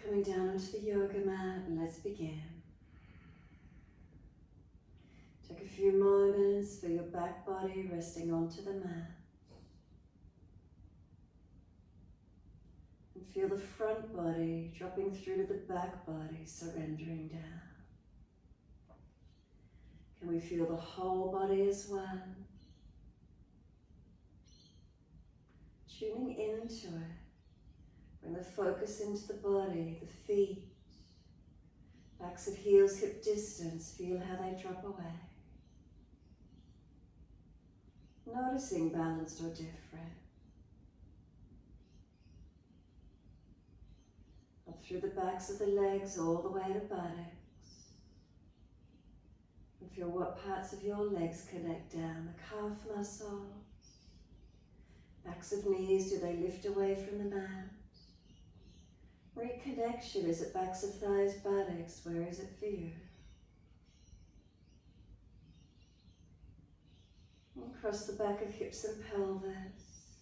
Coming down onto the yoga mat, and let's begin. Take a few moments for your back body resting onto the mat. And feel the front body dropping through to the back body, surrendering down. Can we feel the whole body as one? Tuning into it. Bring the focus into the body, the feet, backs of heels, hip distance. Feel how they drop away. Noticing balanced or different. Up through the backs of the legs, all the way to buttocks. And feel what parts of your legs connect down, the calf muscles. Backs of knees, do they lift away from the mat? Reconnection, is it backs of thighs, buttocks? Where is it for you? And across the back of hips and pelvis.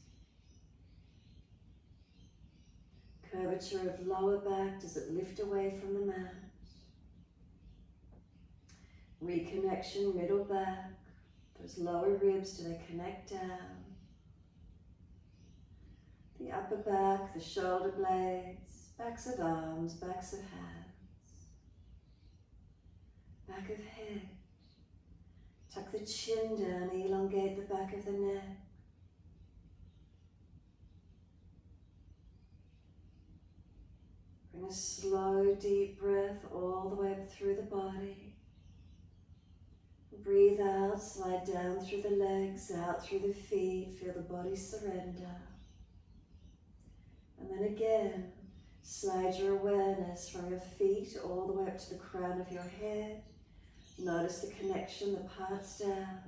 Curvature of lower back, does it lift away from the mat? Reconnection, middle back. Those lower ribs, do they connect down? The upper back, the shoulder blades, backs of arms, backs of hands, back of head. Tuck the chin down, elongate the back of the neck. Bring a slow, deep breath all the way up through the body. Breathe out, slide down through the legs, out through the feet, feel the body surrender. And then again, slide your awareness from your feet all the way up to the crown of your head. Notice the connection, the parts down.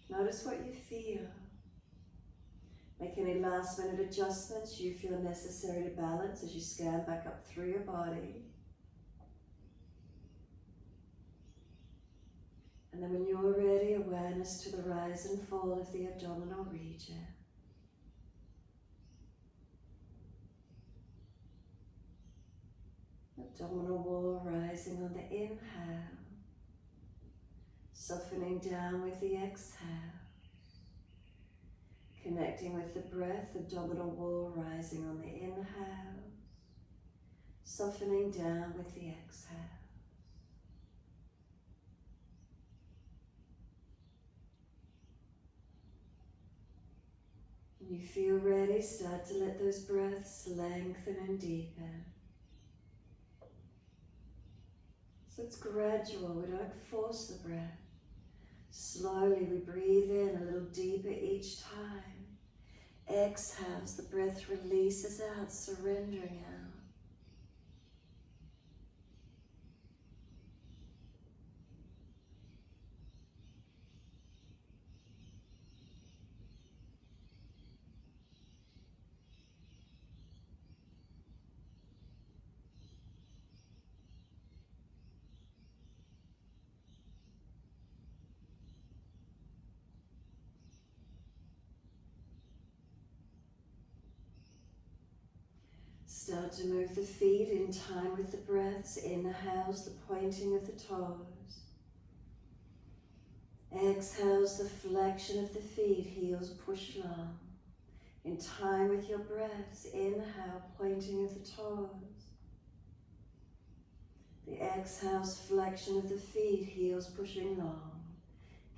Notice what you feel. Make any last minute adjustments you feel necessary to balance as you scan back up through your body. And then when you're ready, awareness to the rise and fall of the abdominal region. Abdominal wall rising on the inhale, softening down with the exhale, connecting with the breath, abdominal wall rising on the inhale, softening down with the exhale. When you feel ready, start to let those breaths lengthen and deepen. So it's gradual, we don't force the breath. Slowly we breathe in a little deeper each time. Exhale as the breath releases out, surrendering out. Start to move the feet in time with the breaths. Inhales, the pointing of the toes. Exhales, the flexion of the feet, heels push long. In time with your breaths. Inhale, pointing of the toes. The exhales, flexion of the feet, heels pushing long.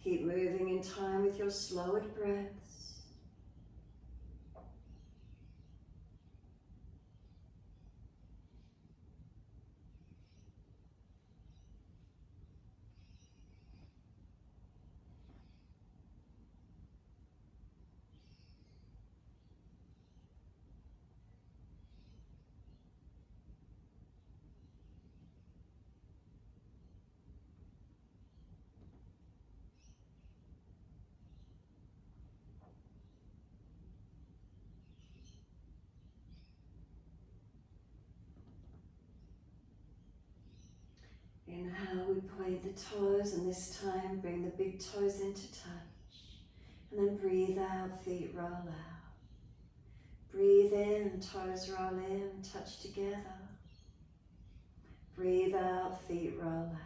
Keep moving in time with your slowed breaths. Inhale, we point the toes, and this time bring the big toes into touch. And then breathe out, feet roll out. Breathe in, toes roll in, touch together. Breathe out, feet roll out.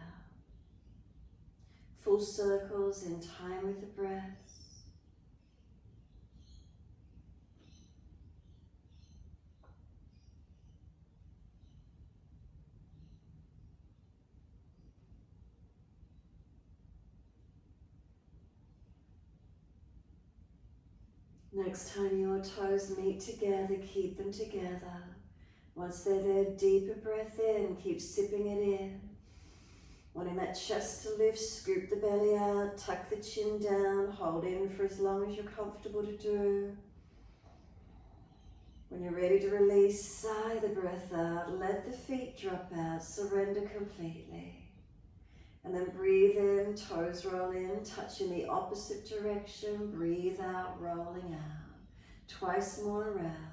Full circles in time with the breath. Next time your toes meet together, keep them together. Once they're there, deeper breath in, keep sipping it in. Wanting that chest to lift, scoop the belly out, tuck the chin down, hold in for as long as you're comfortable to do. When you're ready to release, sigh the breath out, let the feet drop out, surrender completely. And then breathe in, toes roll in, touch in the opposite direction, breathe out, rolling out. Twice more around.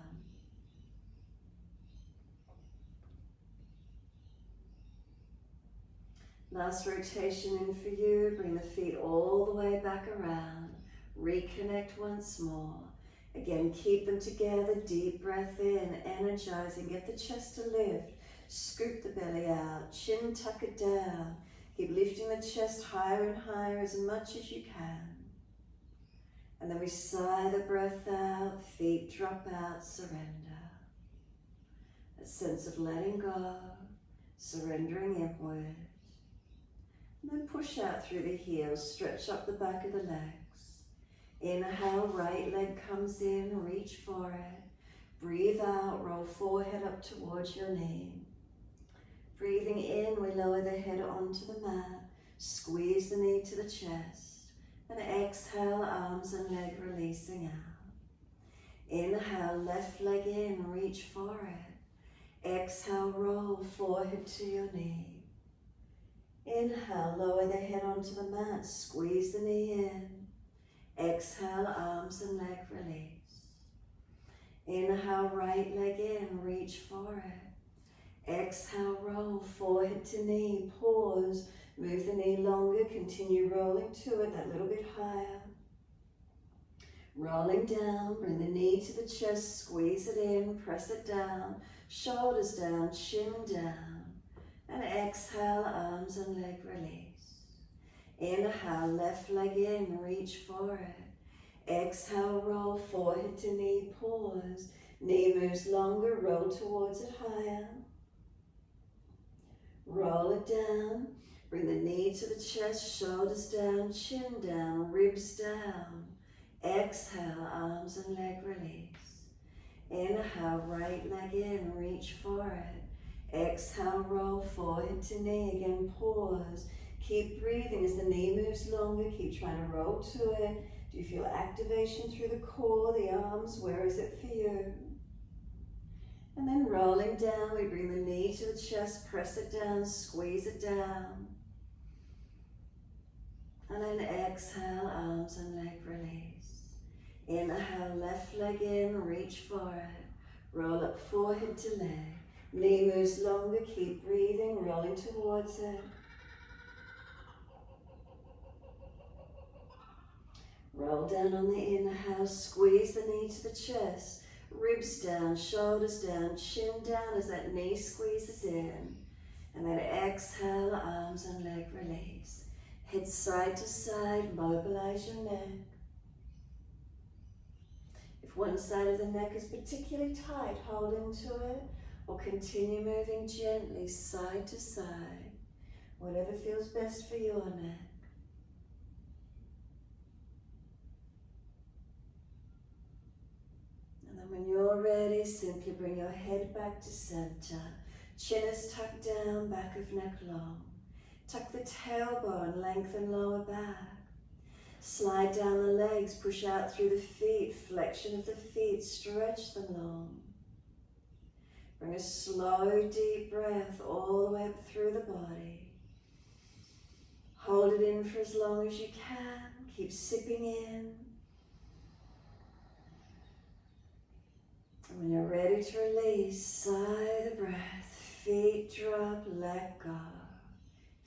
Last rotation in for you, bring the feet all the way back around. Reconnect once more. Again, keep them together, deep breath in, energizing, get the chest to lift. Scoop the belly out, chin tuck it down. Keep lifting the chest higher and higher as much as you can. And then we sigh the breath out, feet drop out, surrender. A sense of letting go, surrendering inward. And then push out through the heels, stretch up the back of the legs. Inhale, right leg comes in, reach for it. Breathe out, roll forehead up towards your knee. Breathing in, we lower the head onto the mat, squeeze the knee to the chest, and exhale, arms and leg releasing out. Inhale, left leg in, reach for it. Exhale, roll forehead to your knee. Inhale, lower the head onto the mat, squeeze the knee in. Exhale, arms and leg release. Inhale, right leg in, reach for it. Exhale, roll, forehead to knee, pause, move the knee longer, continue rolling to it, that little bit higher. Rolling down, bring the knee to the chest, squeeze it in, press it down, shoulders down, chin down. And exhale, arms and leg release. Inhale, left leg in, reach for it. Exhale, roll, forehead to knee, pause. Knee moves longer, roll towards it higher. Roll it down, bring the knee to the chest, shoulders down, chin down, ribs down. Exhale, arms and leg release. Inhale, right leg in, reach for it. Exhale, roll, forehead to knee, again pause. Keep breathing as the knee moves longer, keep trying to roll to it. Do you feel activation through the core, the arms? Where is it for you? And then rolling down, we bring the knee to the chest, press it down, squeeze it down. And then exhale, arms and leg release. Inhale, left leg in, reach for it. Roll up forehead to leg. Knee moves longer, keep breathing, rolling towards it. Roll down on the inhale, squeeze the knee to the chest. Ribs down, shoulders down, chin down as that knee squeezes in. And then exhale, arms and leg release. Head side to side, mobilize your neck. If one side of the neck is particularly tight, hold into it, or continue moving gently side to side, whatever feels best for your neck. When you're ready, simply bring your head back to center. Chin is tucked down, back of neck long. Tuck the tailbone, lengthen lower back. Slide down the legs, push out through the feet, flexion of the feet, stretch them long. Bring a slow, deep breath all the way up through the body. Hold it in for as long as you can. Keep sipping in. And when you're ready to release, sigh the breath, feet drop, let go.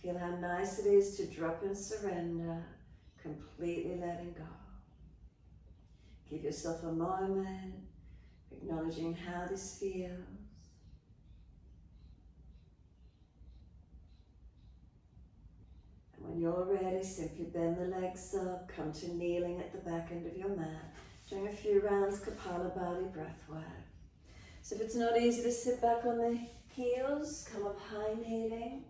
Feel how nice it is to drop and surrender, completely letting go. Give yourself a moment, acknowledging how this feels. you're ready, simply bend the legs up, come to kneeling at the back end of your mat. Doing a few rounds Kapalabhati breath work. So if it's not easy to sit back on the heels, come up high kneeling.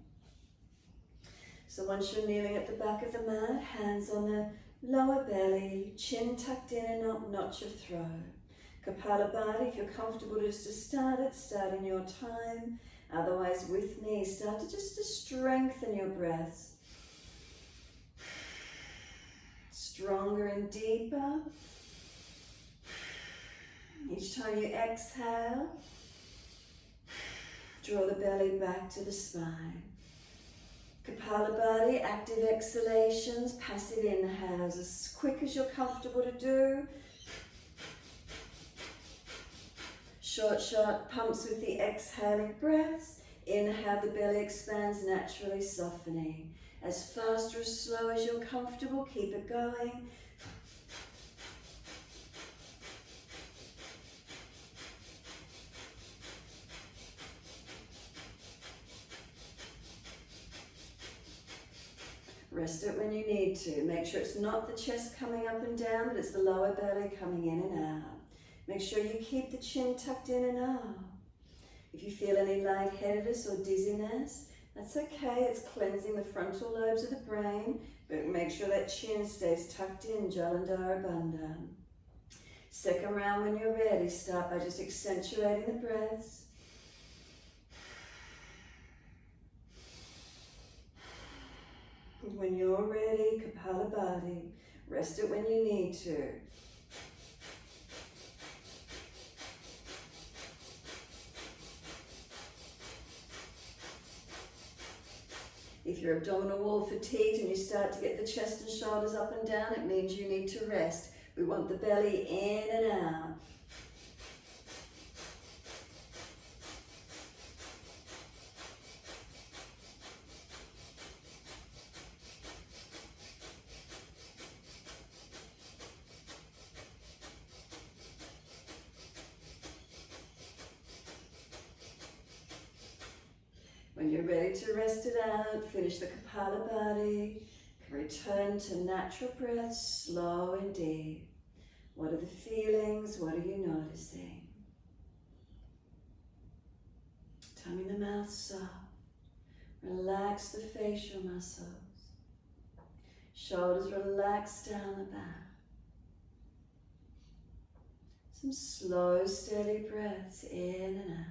So once you're kneeling at the back of the mat, hands on the lower belly, chin tucked in and up, notch your throat. Kapalabhati, if you're comfortable just to start it, start in your time. Otherwise, with me, start to just to strengthen your breaths. Stronger and deeper. Each time you exhale, draw the belly back to the spine. Kapalabhati, active exhalations, passive inhales, as quick as you're comfortable to do. Short pumps with the exhaling breaths. Inhale, the belly expands, naturally softening. As fast or as slow as you're comfortable, keep it going. Rest it when you need to. Make sure it's not the chest coming up and down, but it's the lower belly coming in and out. Make sure you keep the chin tucked in and out. If you feel any lightheadedness or dizziness, that's okay. It's cleansing the frontal lobes of the brain, but make sure that chin stays tucked in, Jalandhara Bandha. Second round when you're ready, start by just accentuating the breaths. When you're ready, Kapalabhati, rest it when you need to. If you're abdominal wall fatigued and you start to get the chest and shoulders up and down, it means you need to rest. We want the belly in and out. When you're ready to rest it out, finish the Kapalabhati, return to natural breath, slow and deep. What are the feelings? What are you noticing? Tummy in the mouth soft. Relax the facial muscles. Shoulders relax down the back. Some slow, steady breaths in and out.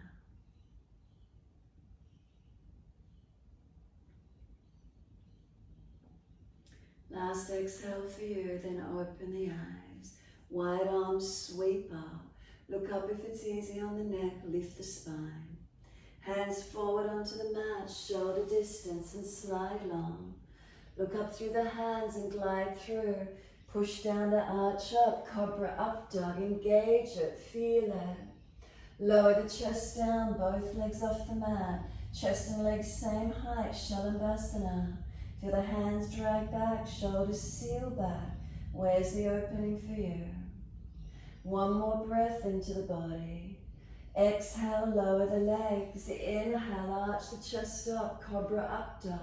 Last exhale for you, then open the eyes. Wide arms sweep up. Look up if it's easy on the neck, lift the spine. Hands forward onto the mat, shoulder distance and slide long. Look up through the hands and glide through. Push down to arch up, cobra up dog, engage it, feel it. Lower the chest down, both legs off the mat. Chest and legs same height, Shalabhasana. Feel the hands drag back, shoulders seal back. Where's the opening for you? One more breath into the body. Exhale, lower the legs. Inhale, arch the chest up, cobra up dog.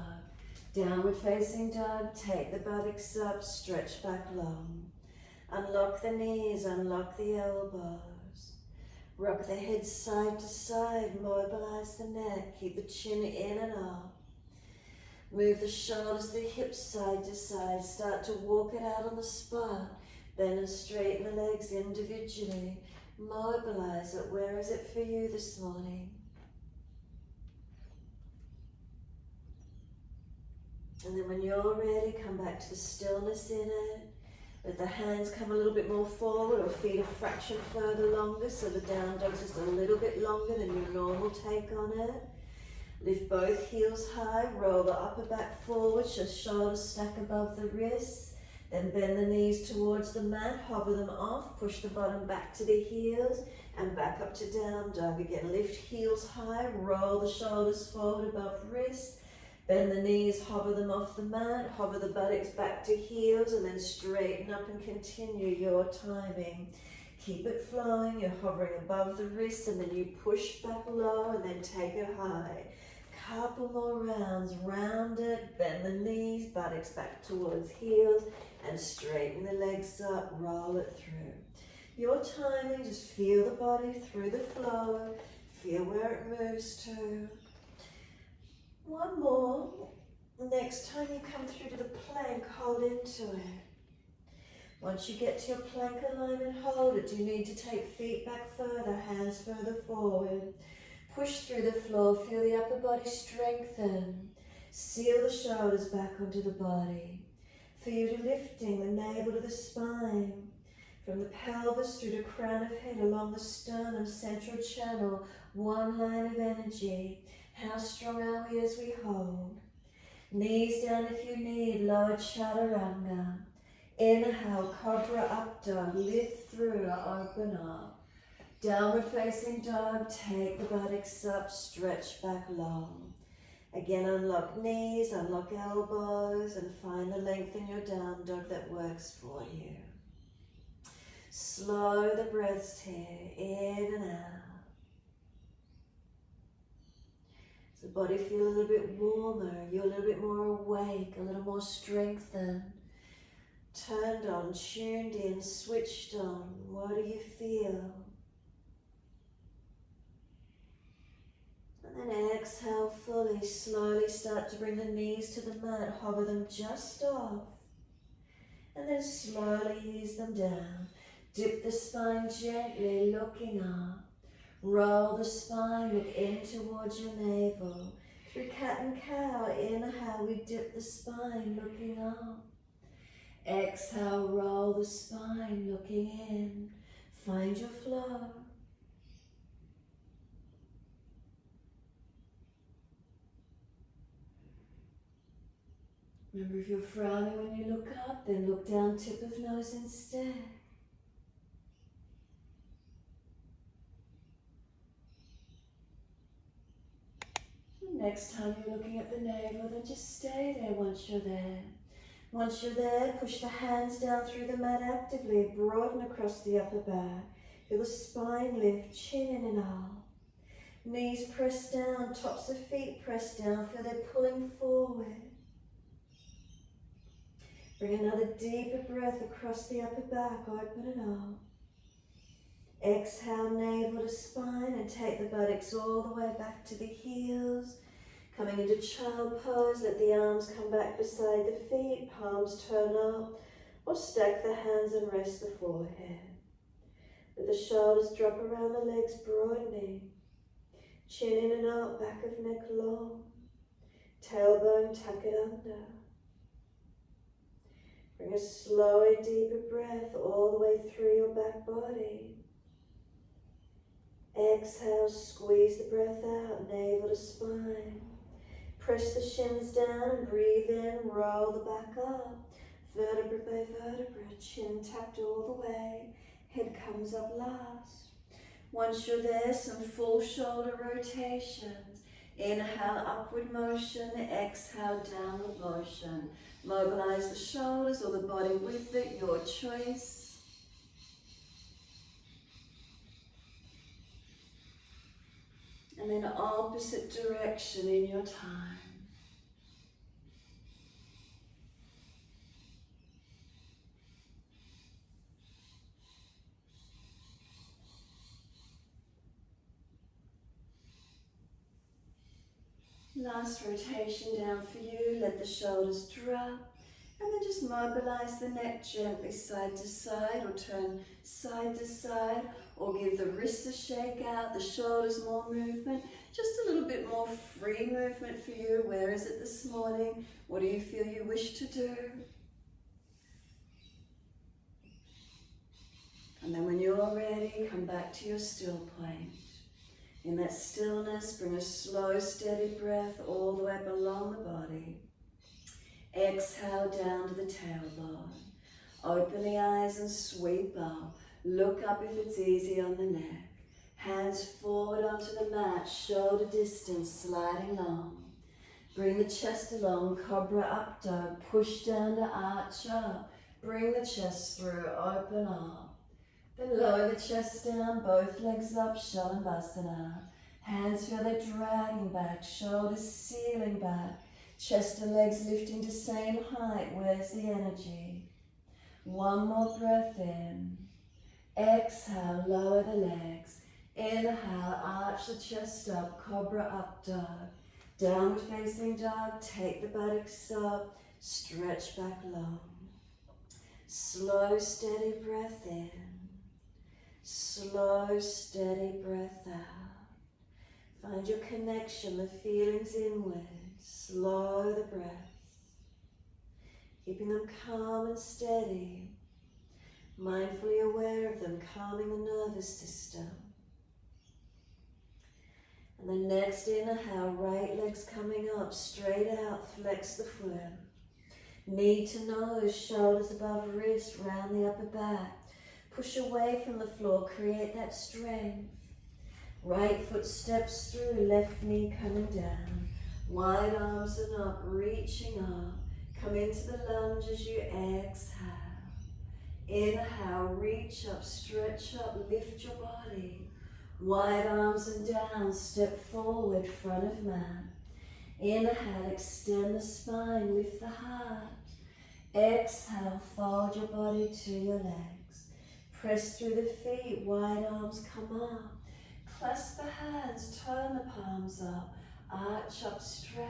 Downward facing dog, take the buttocks up, stretch back long. Unlock the knees, unlock the elbows. Rock the head side to side, mobilize the neck, keep the chin in and up. Move the shoulders, the hips side to side. Start to walk it out on the spot. Bend and straighten the legs individually. Mobilize it. Where is it for you this morning? And then when you're ready, come back to the stillness in it. Let the hands come a little bit more forward or feet a fraction further longer so the down dog's just a little bit longer than your normal take on it. Lift both heels high, roll the upper back forward, just shoulders stack above the wrists. Then bend the knees towards the mat, hover them off, push the bottom back to the heels and back up to down dog. Again, lift heels high, roll the shoulders forward above wrists. Bend the knees, hover them off the mat, hover the buttocks back to heels and then straighten up and continue your timing. Keep it flowing, you're hovering above the wrists and then you push back low and then take it high. couple more rounds. Round it, bend the knees, buttocks back towards heels, and straighten the legs up, roll it through. Your timing, just feel the body through the flow, feel where it moves to. One more. Next time you come through to the plank, hold into it. Once you get to your plank alignment, hold it. You need to take feet back further, hands further forward. Push through the floor, feel the upper body strengthen. Seal the shoulders back onto the body. Feel you lifting the navel to the spine. From the pelvis through the crown of head, along the sternum, central channel, one line of energy. How strong are we as we hold? Knees down if you need, lower chaturanga. Inhale, cobra up dog, lift through, open up. Downward facing dog, take the buttocks up, stretch back long. Again, unlock knees, unlock elbows, and find the length in your down dog that works for you. Slow the breaths here, in and out. Does the body feel a little bit warmer? You're a little bit more awake, a little more strengthened, turned on, tuned in, switched on. What do you feel? And then exhale fully, slowly start to bring the knees to the mat, hover them just off, and then slowly ease them down. Dip the spine gently, looking up. Roll the spine, look in towards your navel. Through cat and cow, inhale, we dip the spine, looking up. Exhale, roll the spine, looking in. Find your flow. Remember, if you're frowning when you look up, then look down, tip of nose instead. Next time you're looking at the navel, then just stay there once you're there. Once you're there, push the hands down through the mat actively, broaden across the upper back. Feel the spine lift, chin in and out. Knees press down, tops of feet press down, feel they're pulling forward. Bring another deeper breath across the upper back, open it up. Exhale, navel to spine, and take the buttocks all the way back to the heels. Coming into child pose, let the arms come back beside the feet, palms turn up, or stack the hands and rest the forehead. Let the shoulders drop around the legs, broadening. Chin in and out, back of neck long. Tailbone, tuck it under. Bring a slower, deeper breath all the way through your back body. Exhale, squeeze the breath out, navel to spine. Press the shins down and breathe in, roll the back up. Vertebra by vertebra, chin tucked all the way, head comes up last. Once you're there, some full shoulder rotations. Inhale, upward motion, exhale, downward motion. Mobilize the shoulders or the body with it, your choice. And then opposite direction in your time. Last rotation down for you, let the shoulders drop. And then just mobilize the neck gently side to side, or turn side to side, or give the wrists a shake out, the shoulders more movement, just a little bit more free movement for you. Where is it this morning? What do you feel you wish to do? And then when you're ready, come back to your still point. In that stillness, bring a slow, steady breath all the way up along the body. Exhale down to the tailbone. Open the eyes and sweep up. Look up if it's easy on the neck. Hands forward onto the mat, shoulder distance, sliding long. Bring the chest along, cobra up dog. Push down to arch up. Bring the chest through, open up. Then lower the chest down, both legs up, Shalabhasana. Hands feel it dragging back, shoulders sealing back, chest and legs lifting to same height. Where's the energy? One more breath in. Exhale, lower the legs. Inhale, arch the chest up, cobra up dog. Downward facing dog, take the buttocks up, stretch back long. Slow, steady breath in. Slow, steady breath out. Find your connection, the feelings inward. Slow the breath. Keeping them calm and steady. Mindfully aware of them, calming the nervous system. And then next inhale, right leg's coming up, straight out, flex the foot. Knee to nose, shoulders above wrist, round the upper back. Push away from the floor, create that strength. Right foot steps through, left knee coming down. Wide arms and up, reaching up. Come into the lunge as you exhale. Inhale, reach up, stretch up, lift your body. Wide arms and down, step forward, front of mat. Inhale, extend the spine, lift the heart. Exhale, fold your body to your legs. Press through the feet, wide arms come up. Clasp the hands, turn the palms up. Arch up, stretch.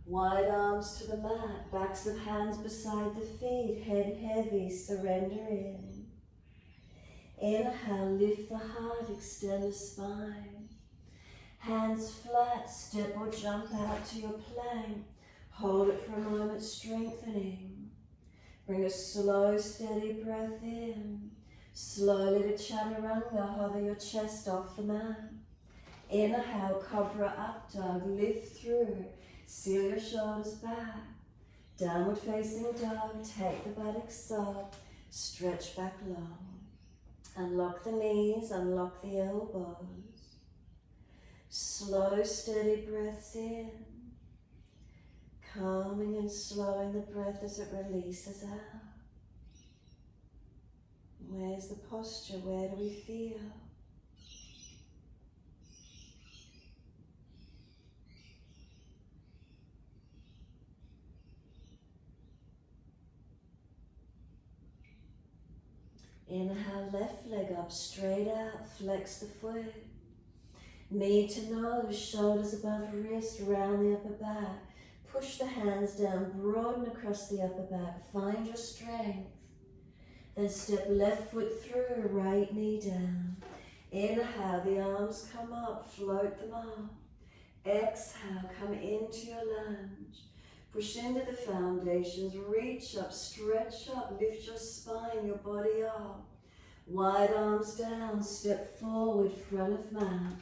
Wide arms to the mat, backs of hands beside the feet, head heavy, surrender in. Inhale, lift the heart, extend the spine. Hands flat, step or jump out to your plank. Hold it for a moment, strengthening. Bring a slow, steady breath in. Slowly to chaturanga, hover your chest off the mat. Inhale, cobra up dog, lift through. Seal your shoulders back. Downward facing dog, take the buttocks up. Stretch back long. Unlock the knees, unlock the elbows. Slow, steady breaths in. Calming and slowing the breath as it releases out. Where's the posture? Where do we feel? Inhale, left leg up, straight out, flex the foot. Knee to nose, shoulders above wrist, round the upper back. Push the hands down, broaden across the upper back, find your strength. Then step left foot through, right knee down. Inhale, the arms come up, float them up. Exhale, come into your lunge. Push into the foundations, reach up, stretch up, lift your spine, your body up. Wide arms down, step forward, front of mat.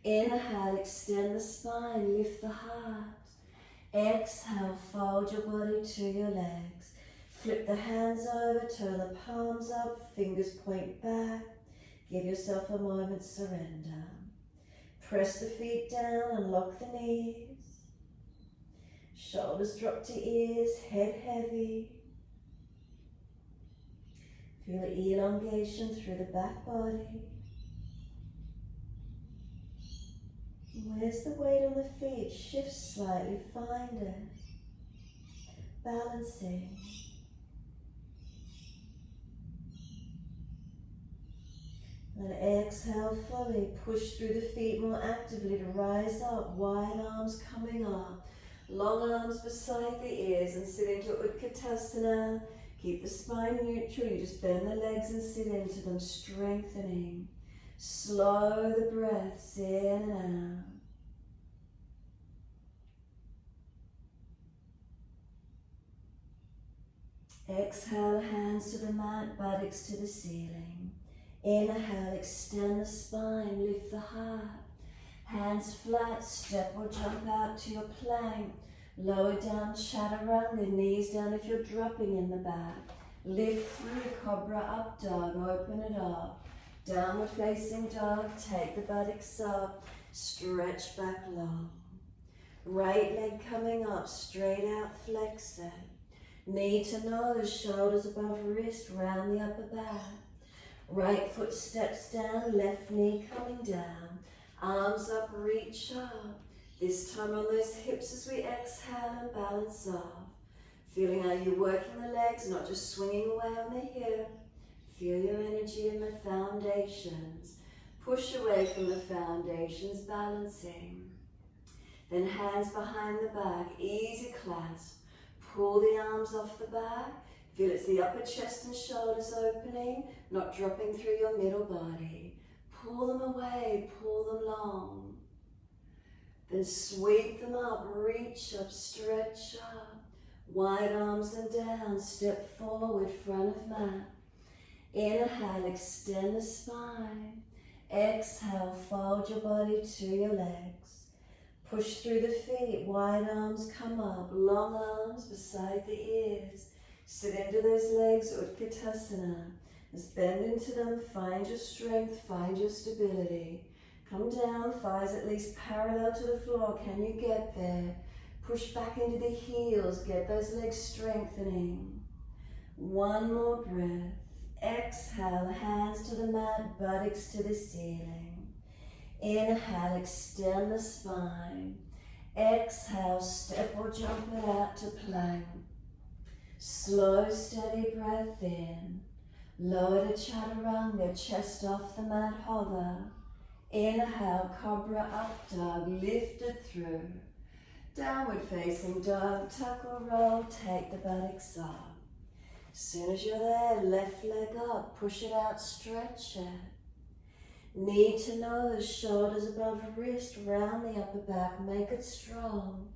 Inhale, extend the spine, lift the heart. Exhale, fold your body to your legs. Flip the hands over, turn the palms up, fingers point back. Give yourself a moment's surrender. Press the feet down, unlock the knees. Shoulders drop to ears, head heavy. Feel elongation through the back body. Where's the weight on the feet? Shift slightly, find it. Balancing. Then exhale fully, push through the feet more actively to rise up, wide arms coming up. Long arms beside the ears and sit into Utkatasana. Keep the spine neutral, you just bend the legs and sit into them, strengthening. Slow the breaths in and out. Exhale, hands to the mat, buttocks to the ceiling. Inhale, extend the spine, lift the heart. Hands flat, step or jump out to your plank. Lower down, chaturanga, knees down if you're dropping in the back. Lift through, cobra up dog, open it up. Downward facing dog, take the buttocks up, stretch back long. Right leg coming up, straight out, flex it. Knee to nose, shoulders above wrist, round the upper back. Right foot steps down, left knee coming down. Arms up, reach up. This time on those hips as we exhale and balance off. Feeling how you're working the legs, not just swinging away on the hip. Feel your energy in the foundations. Push away from the foundations, balancing. Then hands behind the back, easy clasp. Pull the arms off the back. Feel it's the upper chest and shoulders opening, not dropping through your middle body. Pull them away, pull them long. Then sweep them up, reach up, stretch up. Wide arms and down, step forward, front of mat. Inhale, extend the spine. Exhale, fold your body to your legs. Push through the feet, wide arms come up, long arms beside the ears. Sit into those legs, Utkatasana. Just bend into them, find your strength, find your stability. Come down, thighs at least parallel to the floor. Can you get there? Push back into the heels, get those legs strengthening. One more breath. Exhale, hands to the mat, buttocks to the ceiling. Inhale, extend the spine. Exhale, step or jump it out to plank. Slow, steady breath in. Lower to chaturanga, chest off the mat, hover. Inhale, cobra up dog, lifted through. Downward facing dog, tuck or roll, take the buttocks up. As soon as you're there, left leg up, push it out, stretch it. Knee to nose, shoulders above wrist, round the upper back, make it strong.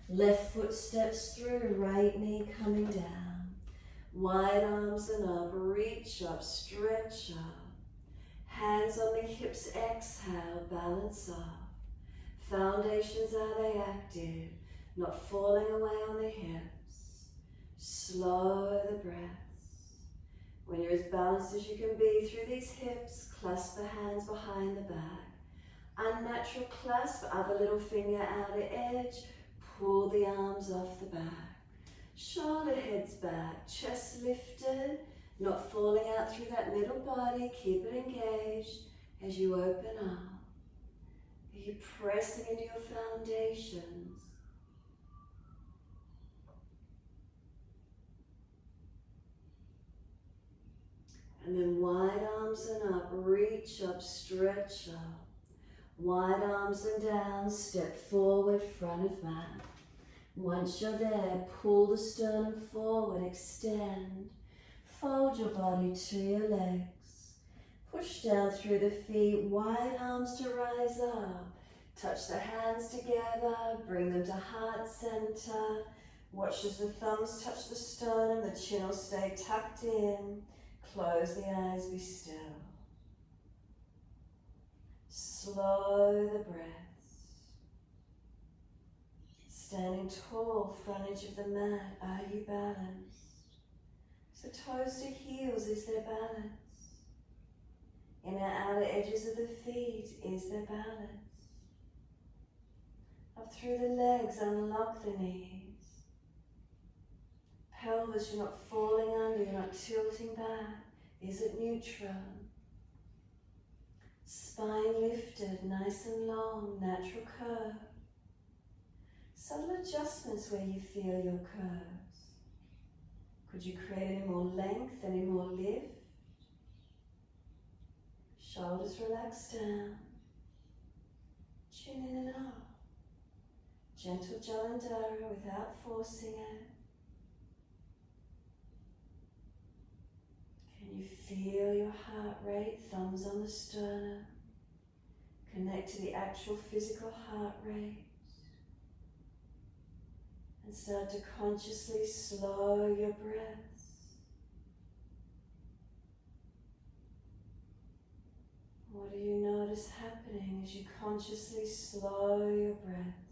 Left foot steps through, right knee coming down. Wide arms and up, reach up, stretch up. Hands on the hips, exhale, balance off. Foundations, are they active? Not falling away on the hips. Slow the breaths. When you're as balanced as you can be through these hips, clasp the hands behind the back. Unnatural clasp, other little finger outer edge. Pull the arms off the back. Shoulder heads back, chest lifted, not falling out through that middle body. Keep it engaged as you open up. Are you pressing into your foundations? And then wide arms and up, reach up, stretch up. Wide arms and down, step forward, front of mat. Once you're there, pull the sternum forward, extend. Fold your body to your legs. Push down through the feet, wide arms to rise up. Touch the hands together, bring them to heart center. Watch as the thumbs touch the sternum, the chin will stay tucked in. Close the eyes, be still. Slow the breaths. Standing tall, front edge of the mat, are you balanced? So toes to heels, is there balance? Inner outer edges of the feet, is there balance? Up through the legs, unlock the knees. Pelvis, you're not falling under, you're not tilting back. Is it neutral? Spine lifted, nice and long, natural curve. Subtle adjustments where you feel your curves. Could you create any more length, any more lift? Shoulders relax down. Chin in and up. Gentle Jalandhara without forcing it. Can you feel your heart rate? Thumbs on the sternum. Connect to the actual physical heart rate. And start to consciously slow your breaths. What do you notice happening as you consciously slow your breaths?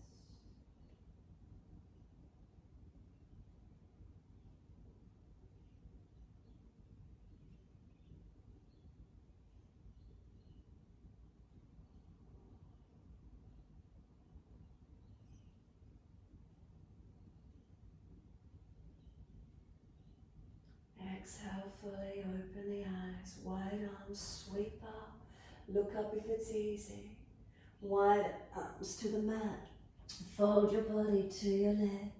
Exhale fully, open the eyes, wide arms, sweep up, look up if it's easy. Wide arms to the mat. Fold your body to your legs.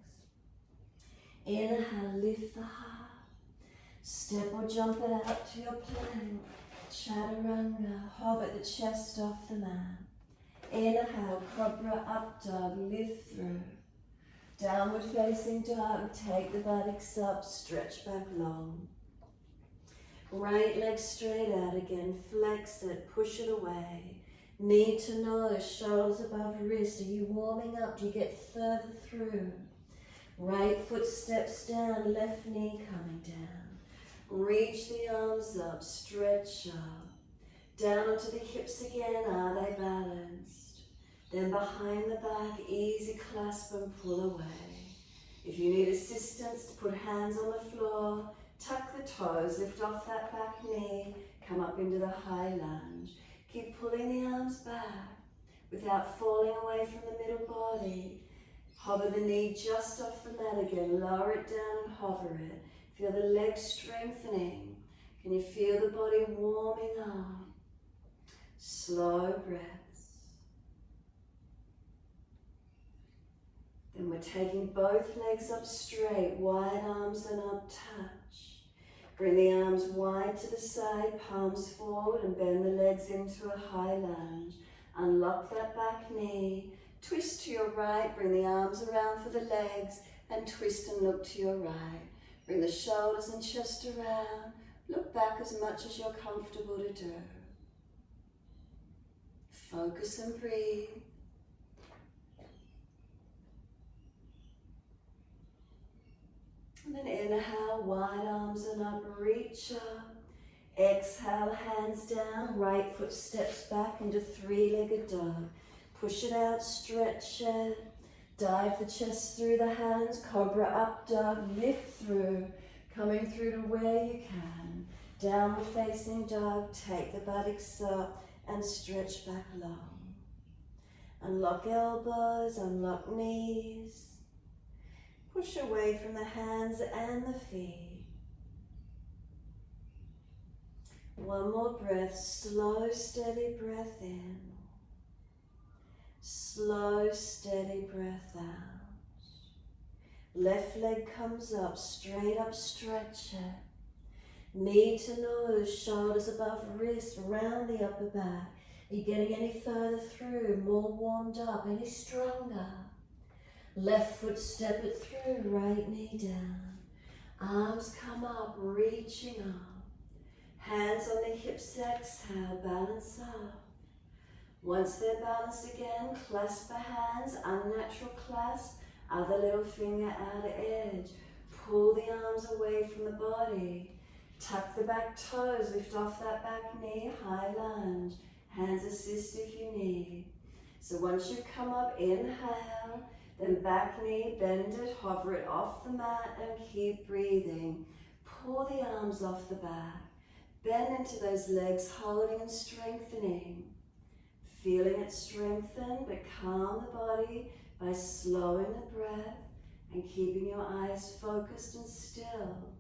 Inhale, lift the heart. Step or jump it out to your plank. Chaturanga, hover the chest off the mat. Inhale, cobra up dog, lift through. Downward facing dog, take the buttocks up, stretch back long. Right leg straight out again, flex it, push it away. Knee to nose, shoulders above wrist. Are you warming up? Do you get further through? Right foot steps down, left knee coming down. Reach the arms up, stretch up. Down onto the hips again, are they balanced? Then behind the back, easy clasp and pull away. If you need assistance, to put hands on the floor, tuck the toes, lift off that back knee, come up into the high lunge. Keep pulling the arms back without falling away from the middle body. Hover the knee just off the mat again, lower it down and hover it. Feel the legs strengthening. Can you feel the body warming up? Slow breaths. Then we're taking both legs up straight, wide arms and up touch. Bring the arms wide to the side, palms forward, and bend the legs into a high lunge. Unlock that back knee. Twist to your right, bring the arms around for the legs, and twist and look to your right. Bring the shoulders and chest around. Look back as much as you're comfortable to do. Focus and breathe. And then inhale, wide arms and up, reach up. Exhale, hands down, right foot steps back into three-legged dog. Push it out, stretch it. Dive the chest through the hands, cobra up dog, lift through. Coming through to where you can. Downward facing dog, take the buttocks up and stretch back long. Unlock elbows, unlock knees. Push away from the hands and the feet. One more breath, slow, steady breath in. Slow, steady breath out. Left leg comes up, straight up, stretch it. Knee to nose, shoulders above wrist, round the upper back. Are you getting any further through, more warmed up, any stronger? Left foot step it through, right knee down. Arms come up, reaching up. Hands on the hips, exhale, balance up. Once they're balanced again, clasp the hands, unnatural clasp, other little finger outer edge. Pull the arms away from the body. Tuck the back toes, lift off that back knee, high lunge. Hands assist if you need. So once you come up, inhale, then back knee, bend it, hover it off the mat and keep breathing. Pull the arms off the back. Bend into those legs, holding and strengthening. Feeling it strengthen, but calm the body by slowing the breath and keeping your eyes focused and still.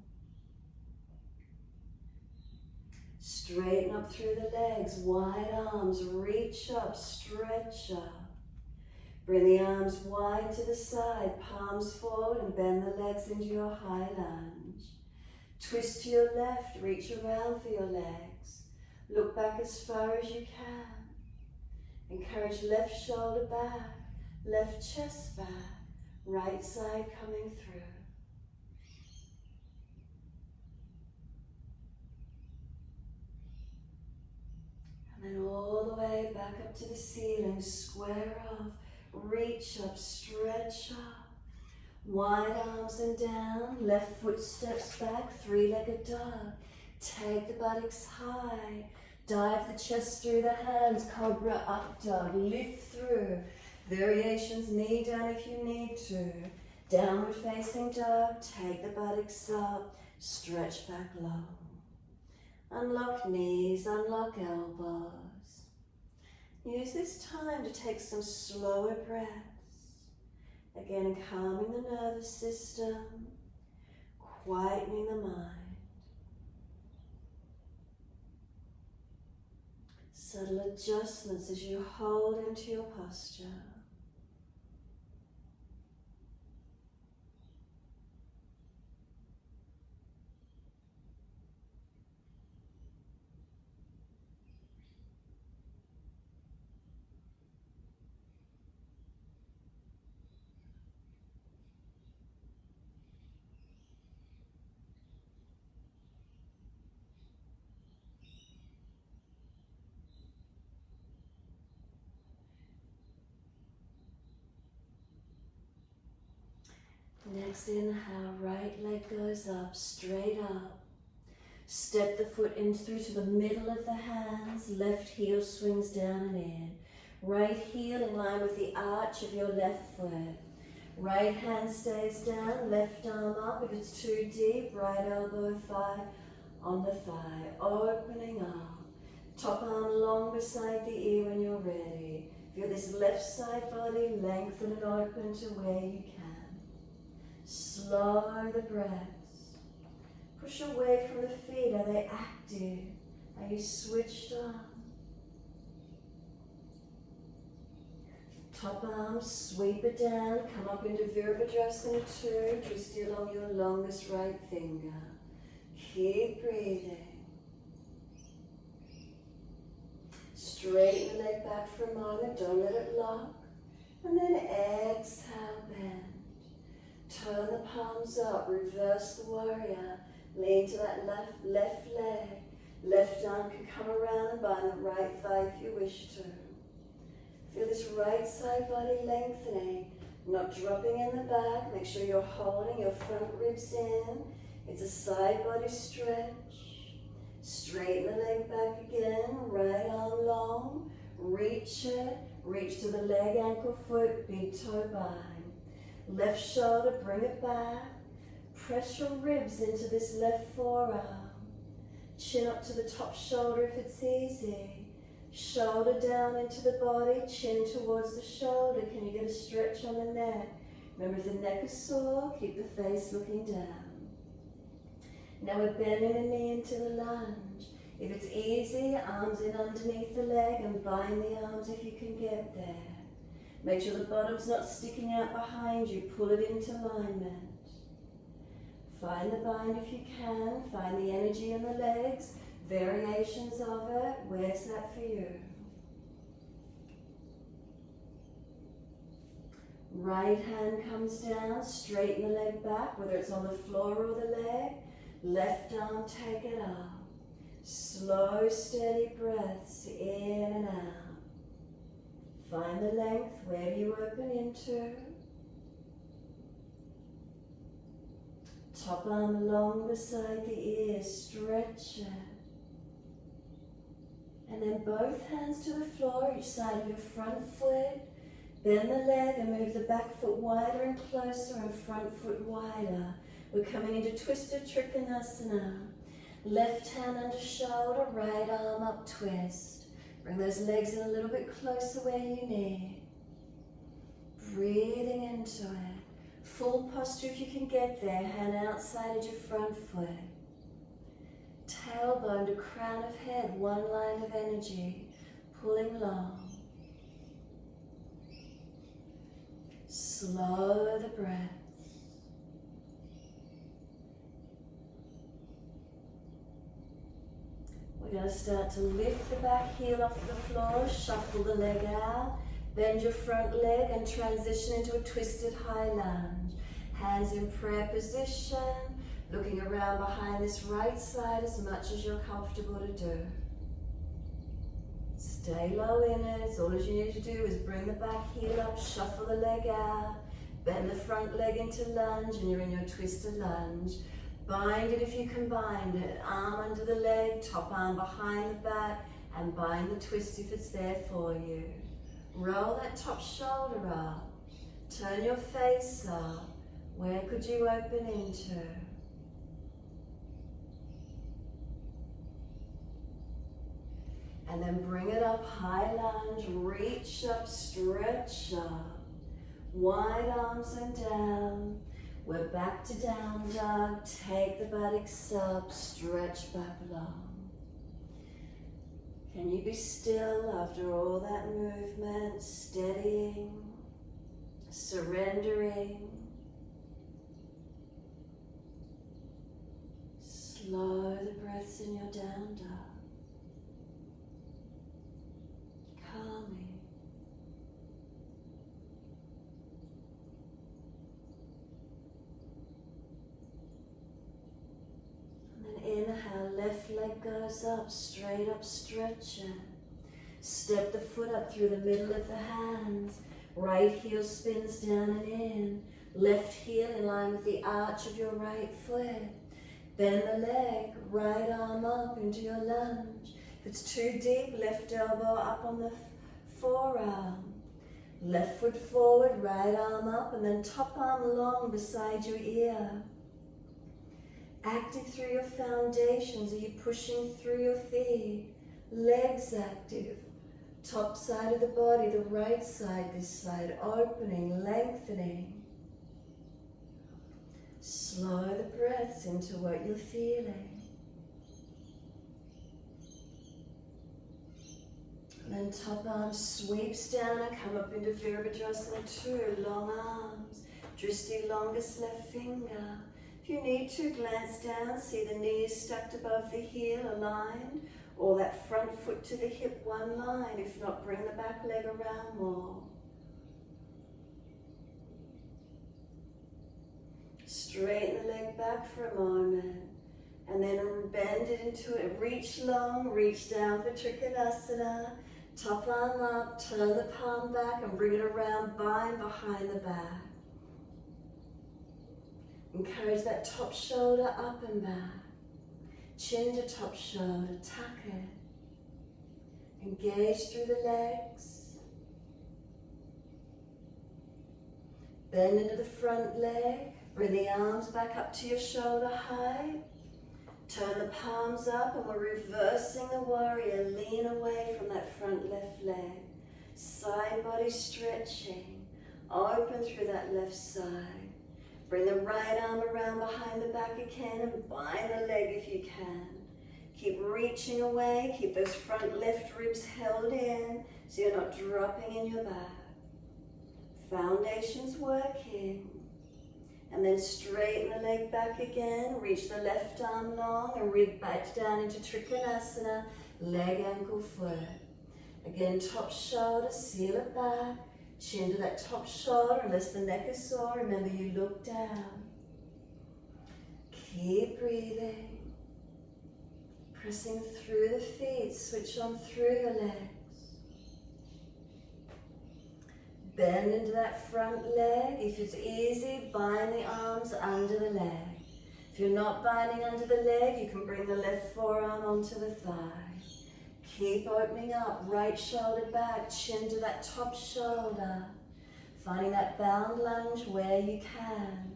Straighten up through the legs, wide arms, reach up, stretch up. Bring the arms wide to the side, palms forward and bend the legs into your high lunge. Twist to your left, reach around for your legs. Look back as far as you can. Encourage left shoulder back, left chest back, right side coming through. And then all the way back up to the ceiling, square off, reach up, stretch up. Wide arms and down, left foot steps back, three-legged dog. Take the buttocks high. Dive the chest through the hands, cobra up dog, lift through. Variations, knee down if you need to. Downward facing dog, take the buttocks up, stretch back low. Unlock knees, unlock elbows. Use this time to take some slower breaths. Again, calming the nervous system, quietening the mind. Subtle adjustments as you hold into your posture. Next inhale, right leg goes up, straight up. Step the foot in through to the middle of the hands, left heel swings down and in. Right heel in line with the arch of your left foot. Right hand stays down, left arm up. If it's too deep, right elbow thigh on the thigh, opening up. Top arm long beside the ear when you're ready. Feel this left side body lengthen and open to where you can. Slow the breaths. Push away from the feet. Are they active? Are you switched on? Top arm, sweep it down. Come up into Virabhadrasana 2. Twist along your longest right finger. Keep breathing. Straighten the leg back for a moment. Don't let it lock. And then exhale, bend. Turn the palms up, reverse the warrior, lean to that left leg. Left arm can come around and bind the right thigh if you wish to. Feel this right side body lengthening, not dropping in the back. Make sure you're holding your front ribs in. It's a side body stretch. Straighten the leg back again, right arm long. Reach it, reach to the leg, ankle, foot, big toe bind. Left shoulder, bring it back. Press your ribs into this left forearm. Chin up to the top shoulder if it's easy. Shoulder down into the body, chin towards the shoulder. Can you get a stretch on the neck? Remember, if the neck is sore, keep the face looking down. Now we're bending the knee into the lunge. If it's easy, arms in underneath the leg and bind the arms if you can get there. Make sure the bottom's not sticking out behind you. Pull it into alignment. Find the bind if you can. Find the energy in the legs. Variations of it. Where's that for you? Right hand comes down. Straighten the leg back, whether it's on the floor or the leg. Left arm, take it up. Slow, steady breaths in and out. Find the length. Where do you open into? Top arm long beside the ear. Stretch it. And then both hands to the floor, each side of your front foot. Bend the leg and move the back foot wider and closer and front foot wider. We're coming into Twisted Trikonasana. Left hand under shoulder, right arm up, twist. Bring those legs in a little bit closer where you need. Breathing into it. Full posture if you can get there. Hand outside of your front foot. Tailbone to crown of head, one line of energy. Pulling long. Slow the breath. We're going to start to lift the back heel off the floor, shuffle the leg out, bend your front leg and transition into a twisted high lunge. Hands in prayer position, looking around behind this right side as much as you're comfortable to do. Stay low in it. All you need to do is bring the back heel up, shuffle the leg out, bend the front leg into lunge, and you're in your twisted lunge. Bind it if you can bind it. Arm under the leg, top arm behind the back, and bind the twist if it's there for you. Roll that top shoulder up. Turn your face up. Where could you open into? And then bring it up, high lunge, reach up, stretch up. Wide arms and down. We're back to down dog. Take the buttocks up, stretch back long. Can you be still after all that movement, steadying, surrendering? Slow the breaths in your down dog, calming. Inhale, left leg goes up, straight up, stretch it. Step the foot up through the middle of the hands. Right heel spins down and in. Left heel in line with the arch of your right foot. Bend the leg, right arm up into your lunge. If it's too deep, left elbow up on the forearm. Left foot forward, right arm up, and then top arm long beside your ear. Active through your foundations. Are you pushing through your feet? Legs active. Top side of the body, the right side, this side, opening, lengthening. Slow the breaths into what you're feeling. And then top arm sweeps down and come up into Virabhadrasana 2, long arms. Drishti, longest left finger. If you need to, glance down, see the knees stacked above the heel, aligned, or that front foot to the hip, one line. If not, bring the back leg around more. Straighten the leg back for a moment, and then bend it into it. Reach long, reach down for Trikonasana. Top arm up, turn the palm back and bring it around, bind behind the back. Encourage that top shoulder up and back. Chin to top shoulder, tuck it. Engage through the legs. Bend into the front leg. Bring the arms back up to your shoulder height. Turn the palms up, and we're reversing the warrior. Lean away from that front left leg. Side body stretching. Open through that left side. Bring the right arm around behind the back again and bind the leg if you can. Keep reaching away. Keep those front left ribs held in so you're not dropping in your back. Foundation's working. And then straighten the leg back again. Reach the left arm long and rib back down into Trikonasana. Leg, ankle, foot. Again, top shoulder, seal it back. Chin to that top shoulder, unless the neck is sore, remember you look down. Keep breathing. Pressing through the feet, switch on through your legs. Bend into that front leg. If it's easy, bind the arms under the leg. If you're not binding under the leg, you can bring the left forearm onto the thigh. Keep opening up, right shoulder back, chin to that top shoulder. Finding that bound lunge where you can.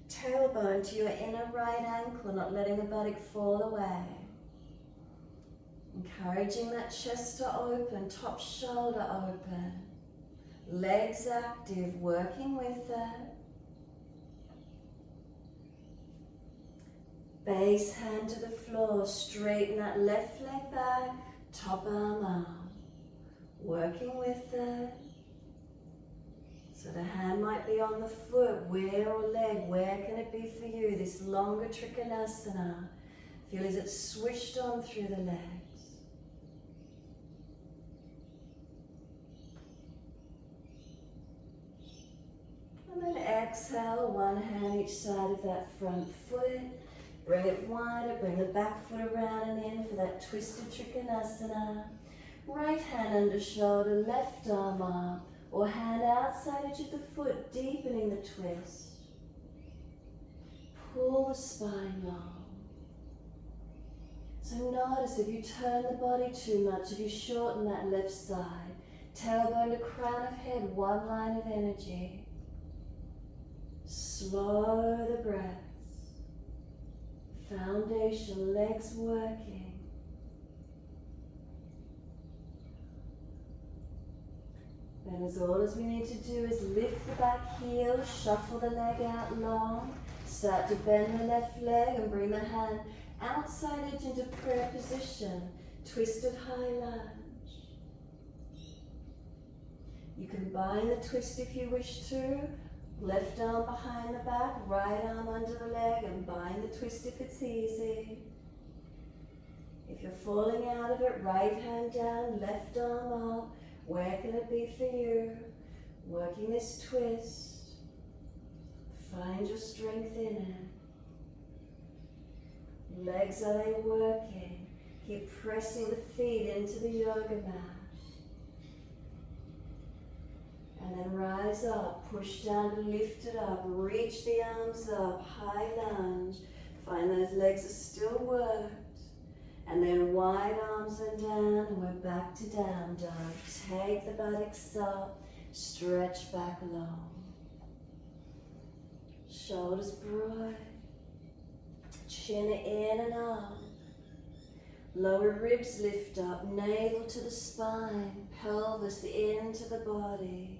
Tailbone to your inner right ankle, not letting the buttock fall away. Encouraging that chest to open, top shoulder open. Legs active, working with it. Base hand to the floor, straighten that left leg back. Top arm up, working with it. So the hand might be on the foot, where or leg, where can it be for you? This longer Trikonasana. Feel as it's switched on through the legs. And then exhale, one hand each side of that front foot. Bring it wider, bring the back foot around and in for that twisted Trikonasana. Right hand under shoulder, left arm up, or hand outside edge of the foot, deepening the twist. Pull the spine long. So notice if you turn the body too much, if you shorten that left side, tailbone to crown of head, one line of energy. Slow the breath. Foundation, legs working. Then all we need to do is lift the back heel, shuffle the leg out long, start to bend the left leg and bring the hand outside edge into prayer position. Twisted high lunge. You can bind the twist if you wish to. Left arm behind the back, right arm under the leg, and bind the twist if it's easy. If you're falling out of it, right hand down, left arm up. Where can it be for you? Working this twist. Find your strength in it. Legs, are they working? Keep pressing the feet into the yoga mat. And then rise up, push down to lift it up, reach the arms up, high lunge. Find those legs are still worked. And then wide arms and down, and we're back to down dog. Take the buttocks up, stretch back long. Shoulders broad, chin in and up. Lower ribs lift up, navel to the spine, pelvis into the body.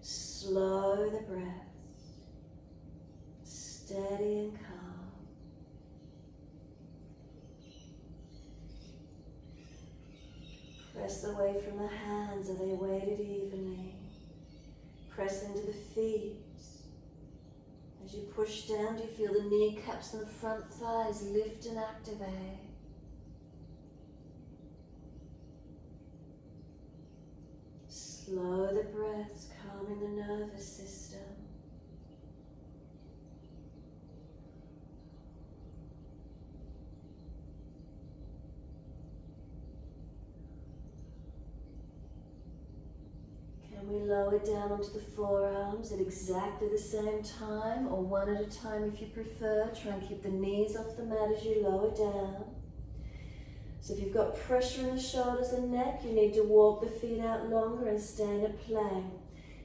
Slow the breath, steady and calm. Press away from the hands, are they weighted evenly? Press into the feet. As you push down, do you feel the kneecaps and the front thighs lift and activate? Slow the breaths, calming the nervous system. Can we lower down onto the forearms at exactly the same time, or one at a time if you prefer? Try and keep the knees off the mat as you lower down. So if you've got pressure in the shoulders and neck, you need to walk the feet out longer and stay in a plank.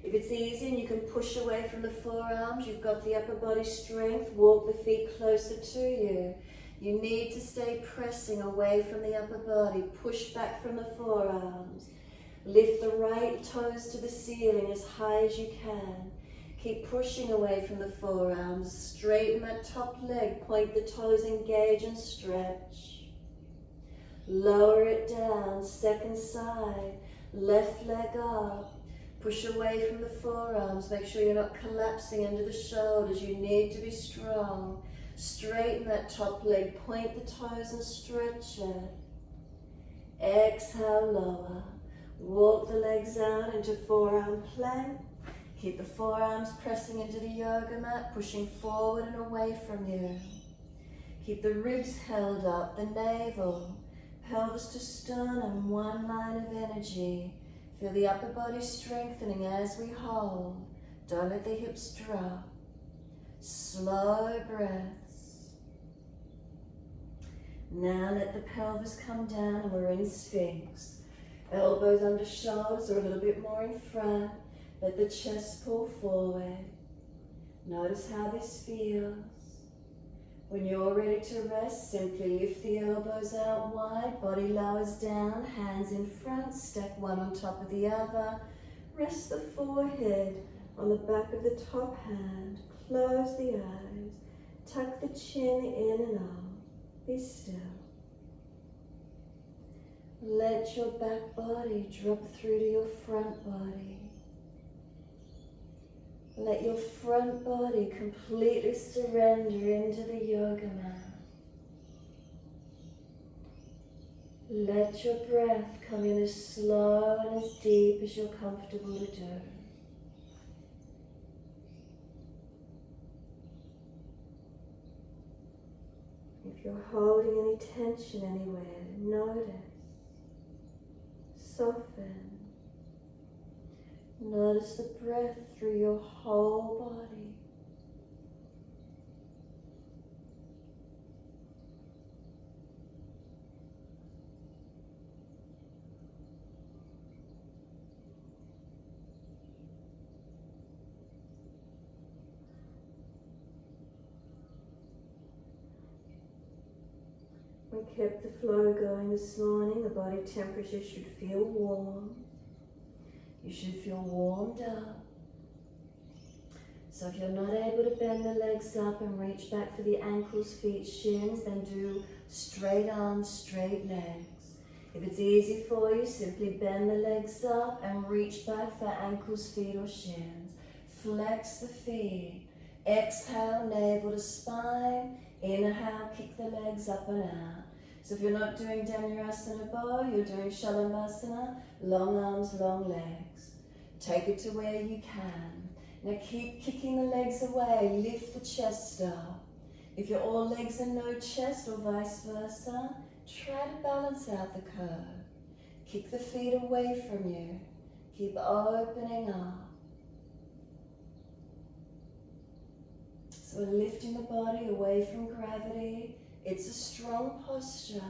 If it's easy and you can push away from the forearms, you've got the upper body strength, walk the feet closer to you. You need to stay pressing away from the upper body, push back from the forearms. Lift the right toes to the ceiling as high as you can. Keep pushing away from the forearms, straighten that top leg, point the toes, engage and stretch. Lower it down, second side, left leg up. Push away from the forearms, make sure you're not collapsing under the shoulders, you need to be strong. Straighten that top leg, point the toes and stretch it. Exhale, lower. Walk the legs out into forearm plank. Keep the forearms pressing into the yoga mat, pushing forward and away from you. Keep the ribs held up, the navel. Pelvis to sternum, one line of energy. Feel the upper body strengthening as we hold. Don't let the hips drop. Slow breaths. Now let the pelvis come down and we're in Sphinx. Elbows under shoulders or a little bit more in front. Let the chest pull forward. Notice how this feels. When you're ready to rest, simply lift the elbows out wide, body lowers down, hands in front, stack one on top of the other. Rest the forehead on the back of the top hand. Close the eyes. Tuck the chin in and up. Be still. Let your back body drop through to your front body. Let your front body completely surrender into the yoga mat. Let your breath come in as slow and as deep as you're comfortable to do. If you're holding any tension anywhere, notice. Soften. Notice the breath through your whole body. We kept the flow going this morning. The body temperature should feel warm. You should feel warmed up. So if you're not able to bend the legs up and reach back for the ankles, feet, shins, then do Straight arms, straight legs. If it's easy for you, simply bend the legs up and reach back for ankles, feet or shins. Flex the feet. Exhale, navel to spine. Inhale, kick the legs up and out. So if you're not doing Dhanurasana bow, you're doing Shalabhasana, long arms, long legs. Take it to where you can. Now keep kicking the legs away, lift the chest up. If you're all legs and no chest or vice versa, try to balance out the curve. Kick the feet away from you. Keep opening up. So we're lifting the body away from gravity. It's a strong posture.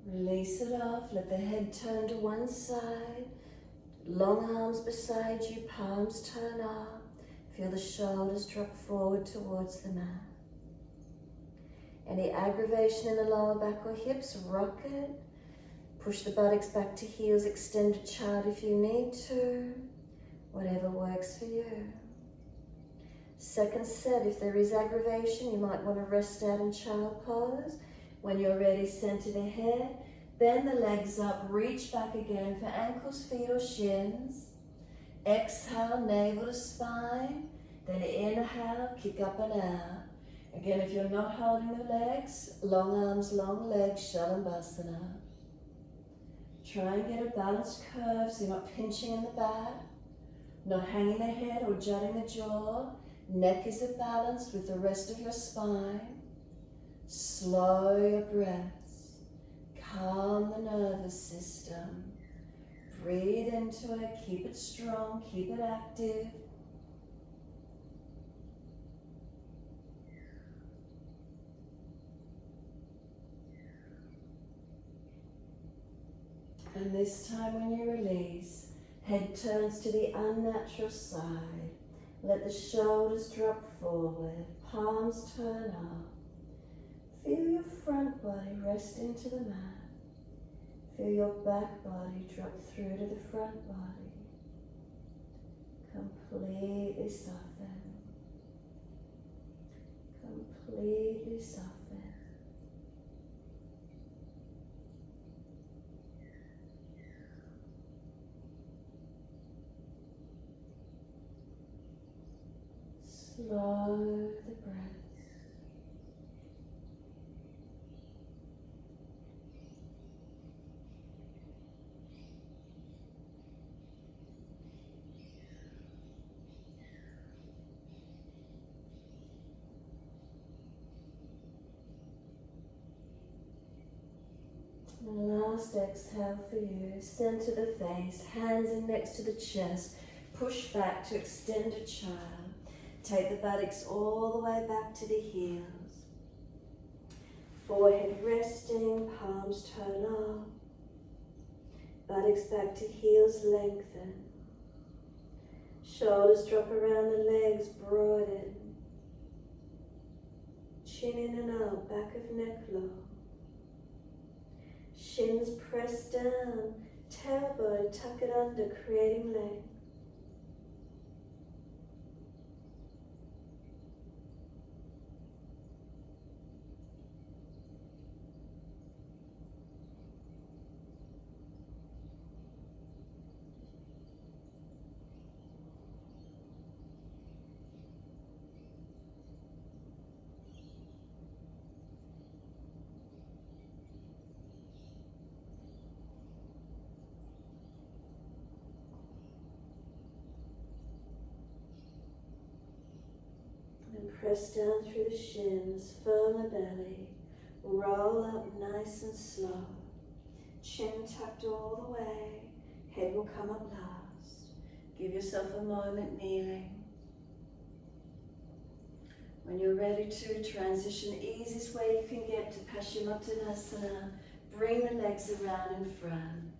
Release it off, let the head turn to one side. Long arms beside you, palms turn up. Feel the shoulders drop forward towards the mat. Any aggravation in the lower back or hips, rock it. Push the buttocks back to heels, extended child if you need to. Whatever works for you. Second set, if there is aggravation, you might want to rest out in child pose. When you're ready, center the head. Bend the legs up, reach back again for ankles, feet or shins. Exhale, navel to spine. Then inhale, kick up and out. Again, if you're not holding the legs, long arms, long legs, Shalabhasana. Try and get a balanced curve so you're not pinching in the back, not hanging the head or jutting the jaw. Neck is at balance with the rest of your spine. Slow your breaths. Calm the nervous system. Breathe into it. Keep it strong. Keep it active. And this time when you release, head turns to the unnatural side. Let the shoulders drop forward, palms turn up. Feel your front body rest into the mat. Feel your back body drop through to the front body. Completely soften. Completely soften. Slow the breath. And last exhale for you. Center the face, hands in next to the chest. Push back to extended child. Take the buttocks all the way back to the heels. Forehead resting, palms turn up. Buttocks back to heels lengthen. Shoulders drop around the legs, broaden. Chin in and out, back of neck long. Shins press down, tailbone tuck it under, creating length. And press down through the shins, firm the belly, roll up nice and slow. Chin tucked all the way, head will come up last. Give yourself a moment kneeling. When you're ready to transition, the easiest way you can get to Paschimottanasana, bring the legs around in front.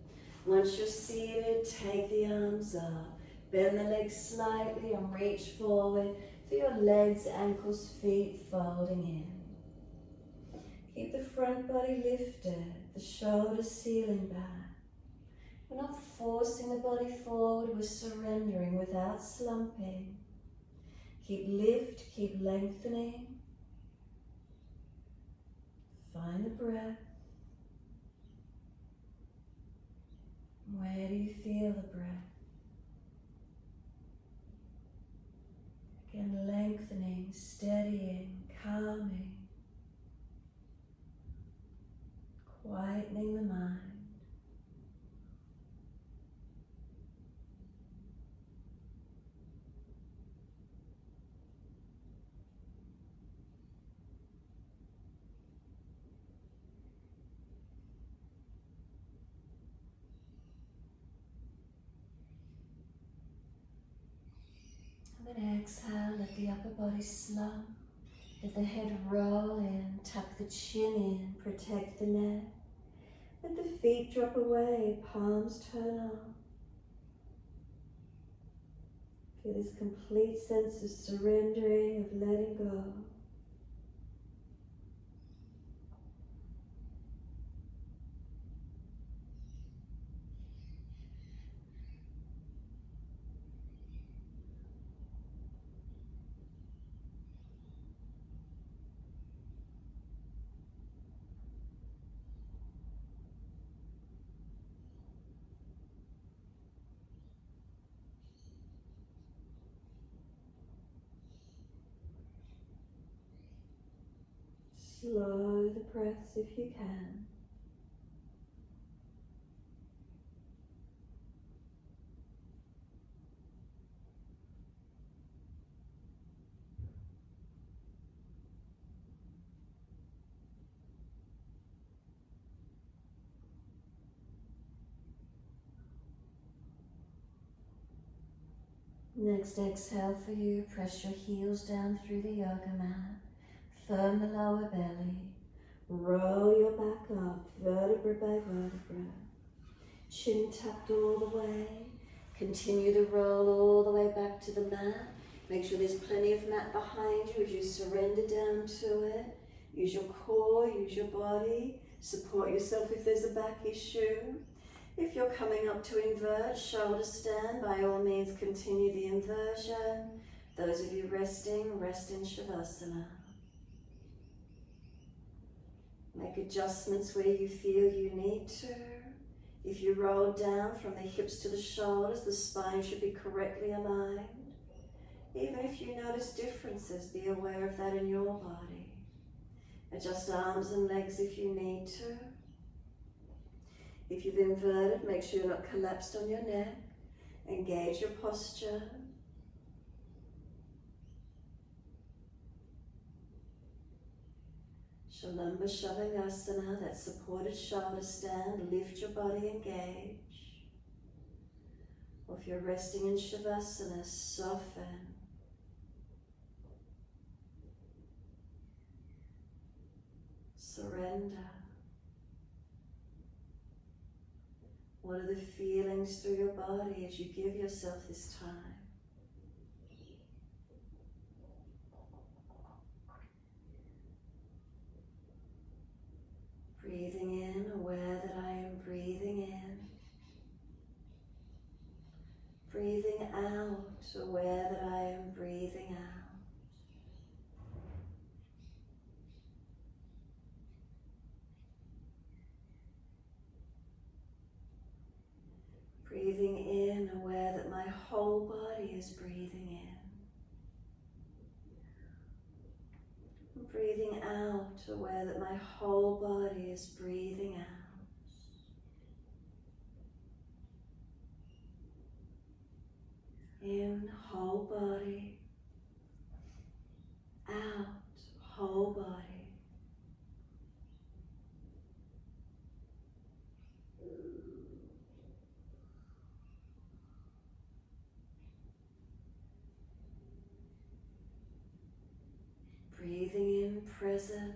Once you're seated, take the arms up. Bend the legs slightly and reach forward. Feel your legs, ankles, feet folding in. Keep the front body lifted, the shoulders sealing back. We're not forcing the body forward, we're surrendering without slumping. Keep lift, keep lengthening. Find the breath. Where do you feel the breath? Again, lengthening, steadying, calming, quietening the mind. And then exhale, let the upper body slump. Let the head roll in, tuck the chin in, protect the neck. Let the feet drop away, palms turn up. Feel this complete sense of surrendering, of letting go. Slow the breaths if you can. Next exhale for you, press your heels down through the yoga mat. Firm the lower belly. Roll your back up, vertebra by vertebra. Chin tucked all the way. Continue to roll all the way back to the mat. Make sure there's plenty of mat behind you as you surrender down to it. Use your core, use your body. Support yourself if there's a back issue. If you're coming up to invert, shoulder stand, by all means continue the inversion. Those of you resting, rest in Shavasana. Make adjustments where you feel you need to. If you roll down from the hips to the shoulders, the spine should be correctly aligned. Even if you notice differences, be aware of that in your body. Adjust arms and legs if you need to. If you've inverted, make sure you're not collapsed on your neck. Engage your posture. Shalamba Shavasana, that supported shoulder stand. Lift your body, engage. Or if you're resting in Shavasana, soften. Surrender. What are the feelings through your body as you give yourself this time? Breathing in, aware that I am breathing in. Breathing out, aware that I am breathing out. Breathing in, aware that my whole body is breathing in. Breathing out, aware that my whole body is breathing out. In, whole body. Out, whole body. Breathing in presence,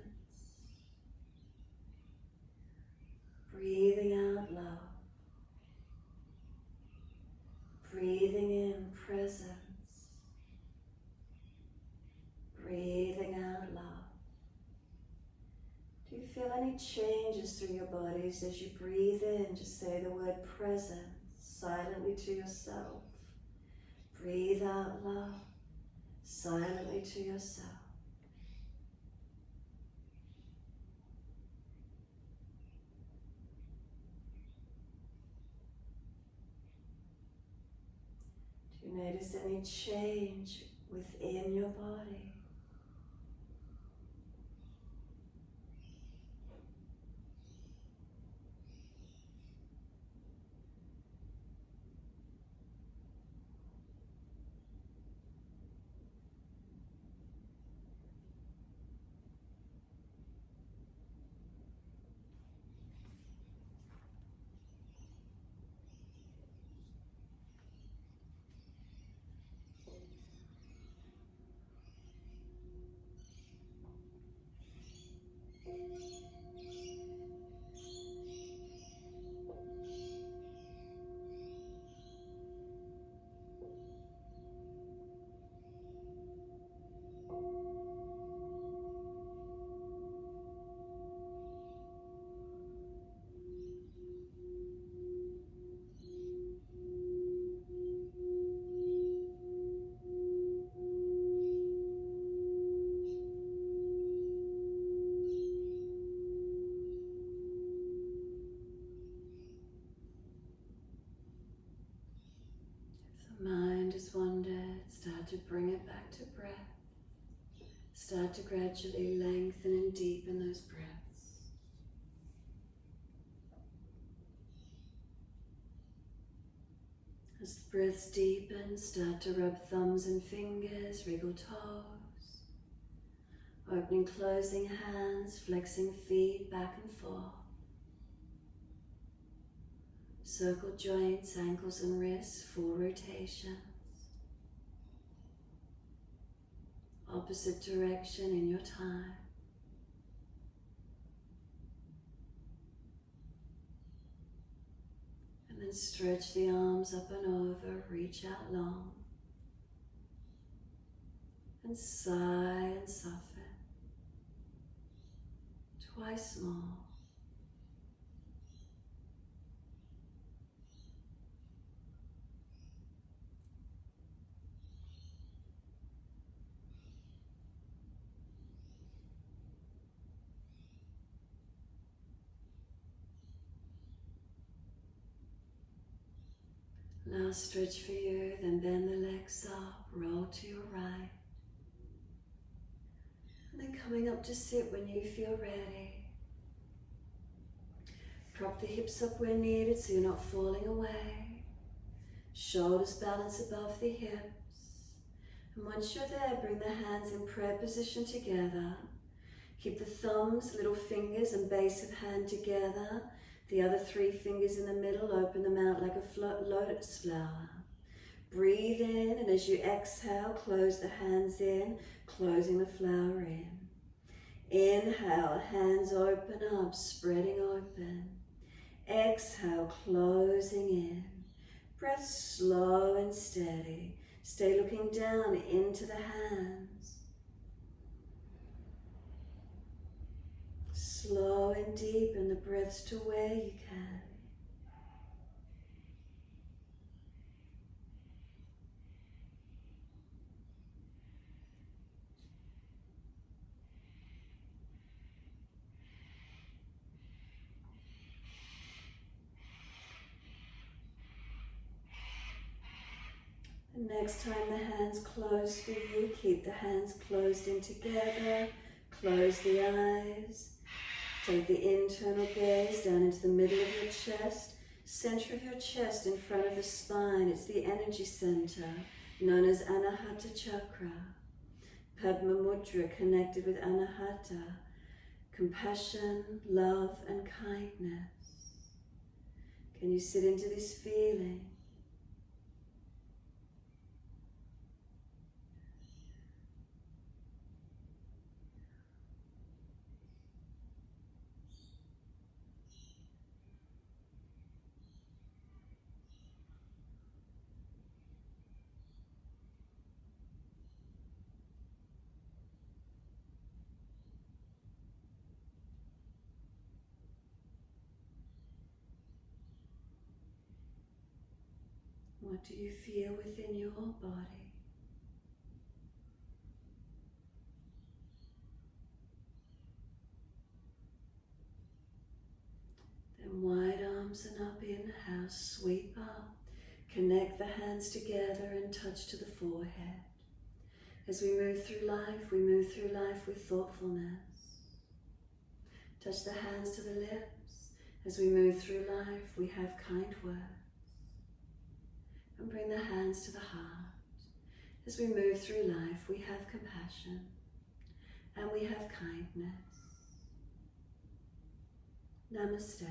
breathing out love, breathing in presence, breathing out love. Do you feel any changes through your bodies as you breathe in? Just say the word presence silently to yourself. Breathe out love. silently to yourself. Do you notice any change within your body? If the mind has wandered, start to bring it back to breath. Start to gradually lengthen and deepen those breaths. As the breaths deepen, start to rub thumbs and fingers, wriggle toes, opening, closing hands, flexing feet back and forth. Circle joints, ankles and wrists, full rotations. Opposite direction in your time. And then stretch the arms up and over, reach out long. And sigh and soften. Twice more. Last stretch for you, then bend the legs up, roll to your right. And then coming up to sit when you feel ready. Prop the hips up where needed so you're not falling away. Shoulders balance above the hips. And once you're there, bring the hands in prayer position together. Keep the thumbs, little fingers and base of hand together. The other 3 fingers in the middle, open them out like a lotus flower. Breathe in, and as you exhale, close the hands in, closing the flower in. Inhale, hands open up, spreading open. Exhale, closing in. Breath slow and steady. Stay looking down into the hands. Slow and deepen the breaths to where you can. And next time the hands close for you, keep the hands closed in together. Close the eyes. Take the internal gaze down into the middle of your chest, center of your chest in front of the spine. It's the energy center, known as Anahata Chakra. Padma Mudra, connected with Anahata, compassion, love, and kindness. Can you sit into this feeling? What do you feel within your body? inhale, sweep up. Connect the hands together and touch to the forehead. As we move through life with thoughtfulness. Touch the hands to the lips. As we move through life, we have kind words. And bring the hands to the heart. As we move through life, we have compassion and we have kindness. Namaste.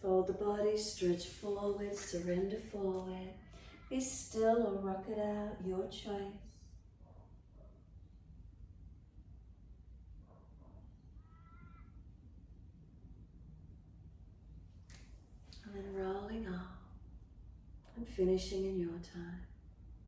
Fold the body, stretch forward, surrender forward. Be still or rock it out, your choice. And then rolling up and finishing in your time.